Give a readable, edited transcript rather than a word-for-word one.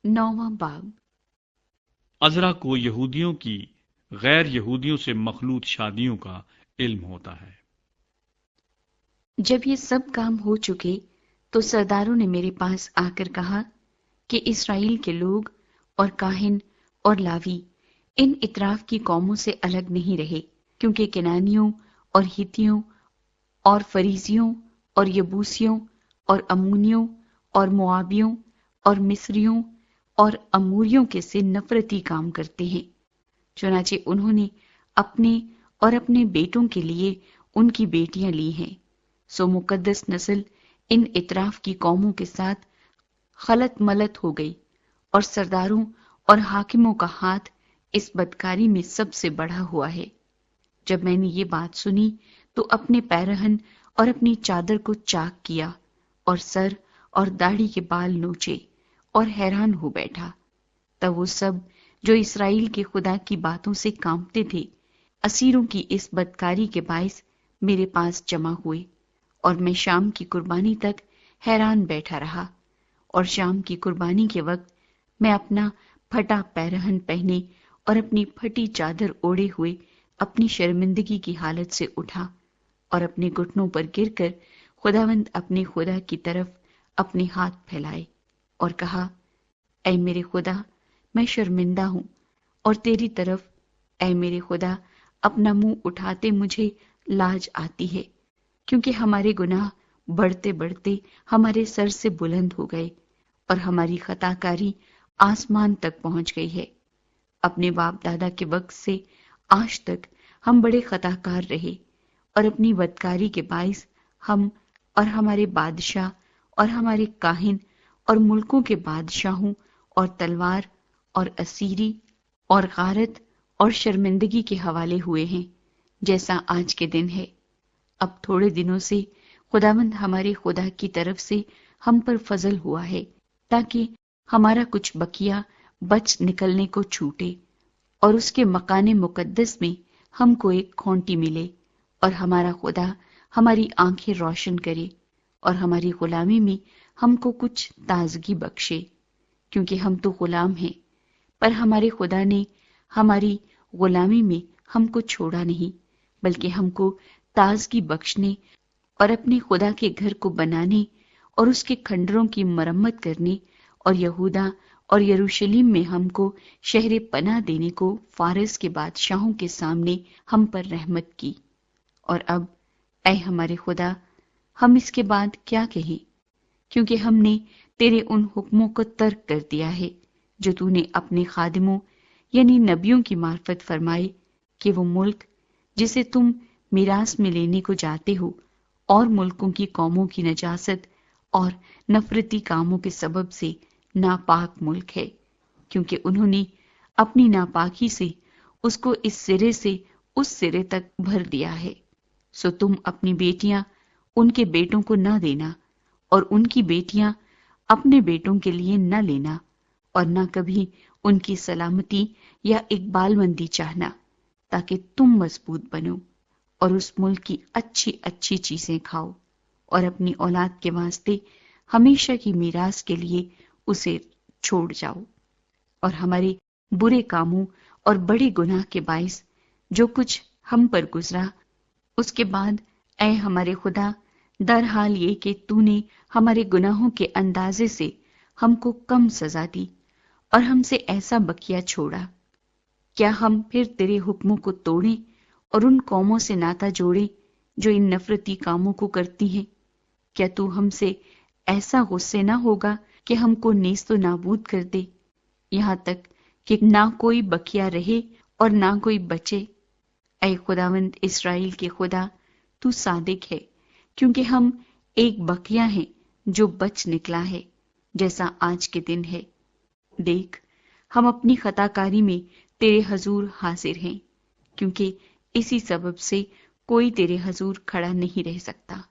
9واं बाब। अज़रा को यहूदियों की गैर यहूदियों से मखलूत शादियों का इल्म होता है। जब ये सब काम हो चुके तो सरदारों ने मेरे पास आकर कहा कि इसराइल के लोग और काहिन और लावी इन इतराफ की कौमों से अलग नहीं रहे, क्योंकि केनानियों और हित्तियों और फरीजियों और यबूसियों और अम्मोनियों और मोआबियों और मिस्रियों और अमूरियों के से नफरती काम करते हैं। चुनाचे उन्होंने अपने और अपने बेटों के लिए उनकी बेटियां ली हैं। सो मुकद्दस नस्ल इन इतराफ की कौमों के साथ खलत मलत हो गई, और सरदारों और हाकिमों का हाथ इस बदकारी में सबसे बढ़ा हुआ है। जब मैंने ये बात सुनी तो अपने पैरहन और अपनी चादर को चाक किया और सर और दाढ़ी के बाल नोचे और हैरान हो बैठा। तब वो सब जो इसराइल के खुदा की बातों से कांपते थे, असीरों की इस बदकारी के बायस मेरे पास जमा हुए, और मैं शाम की कुर्बानी तक हैरान बैठा रहा। और शाम की कुर्बानी के वक्त मैं अपना फटा पैरहन पहने और अपनी फटी चादर ओढ़े हुए अपनी शर्मिंदगी की हालत से उठा और अपने घुटनों पर गिरकर खुदावंद अपने खुदा की तरफ अपने हाथ फैलाए और कहा, ऐ मेरे खुदा, मैं शर्मिंदा हूं, और तेरी तरफ ऐ मेरे खुदा अपना मुंह उठाते मुझे लाज आती है, क्योंकि हमारे गुनाह बढ़ते बढ़ते हमारे सर से बुलंद हो गए और हमारी खताकारी आसमान तक पहुंच गई है। अपने बाप दादा के वक्त से आज तक हम बड़े खताकार रहे, और अपनी बदकारी के बायस हम और हमारे बादशाह और हमारे काहिन और मुल्कों के बादशाहों और तलवार और असीरी और गारत और शर्मिंदगी के हवाले हुए हैं, जैसा आज के दिन है। अब थोड़े दिनों से खुदावंद हमारे खुदा की तरफ से हम पर फजल हुआ है, ताकि हमारा कुछ बकिया बच निकलने को छूटे, और उसके मकाने मुकद्दस में हमको एक खोंटी मिले, और हमारा खुदा हमारी आंखें रोशन करे और हमारी गुलामी में हमको कुछ ताजगी बख्शे, क्योंकि हम तो गुलाम हैं, पर हमारे खुदा ने हमारी गुलामी में हमको छोड़ा नहीं, बल्कि हमको ताजगी बख्शने और अपने खुदा के घर को बनाने और उसके खंडरों की मरम्मत करने और यहूदा और यरूशलेम में हमको शहर पनाह देने को फारस के बादशाहों के सामने हम पर रहमत की। और अब ऐ हमारे खुदा, हम इसके बाद क्या कहें, क्योंकि हमने तेरे उन हुक्मों को तर्क कर दिया है जो तूने अपने खादिमों यानी नबियों की मार्फत फरमाए कि वो मुल्क जिसे तुम मिरास में लेने को जाते हो और मुल्कों की कौमों की नजासत और नफरती कामों के सबब से नापाक मुल्क है, क्योंकि उन्होंने अपनी नापाकी से उसको इस सिरे से उस सिरे तक भर दिया है। सो तुम अपनी बेटियां उनके बेटों को न देना, और उनकी बेटियां अपने बेटों के लिए न लेना, और न कभी उनकी सलामती या इकबालमंदी चाहना, ताकि तुम मजबूत बनो और उस मुल्क की अच्छी अच्छी चीजें खाओ, और अपनी औलाद के वास्ते हमेशा की मीरास के लिए उसे छोड़ जाओ। और हमारे बुरे कामों और बड़े गुनाह के बायस जो कुछ हम पर गुजरा, उसके बाद ऐ हमारे खुदा, दर हाल ये कि तूने हमारे गुनाहों के अंदाजे से हमको कम सजा दी और हमसे ऐसा बकिया छोड़ा, क्या हम फिर तेरे हुक्मों को तोड़ें और उन कौमों से नाता जोड़ें जो इन नफरती कामों को करती हैं? क्या तू हमसे ऐसा गुस्से ना होगा कि हमको नेस्तो नाबूद कर दे, यहां तक कि ना कोई बकिया रहे और ना कोई बचे? ऐ खुदावंद इस्राएल के खुदा, तू सादिक है, क्योंकि हम एक बकिया हैं जो बच निकला है, जैसा आज के दिन है। देख, हम अपनी खताकारी में तेरे हजूर हाजिर हैं, क्योंकि इसी सबब से कोई तेरे हजूर खड़ा नहीं रह सकता।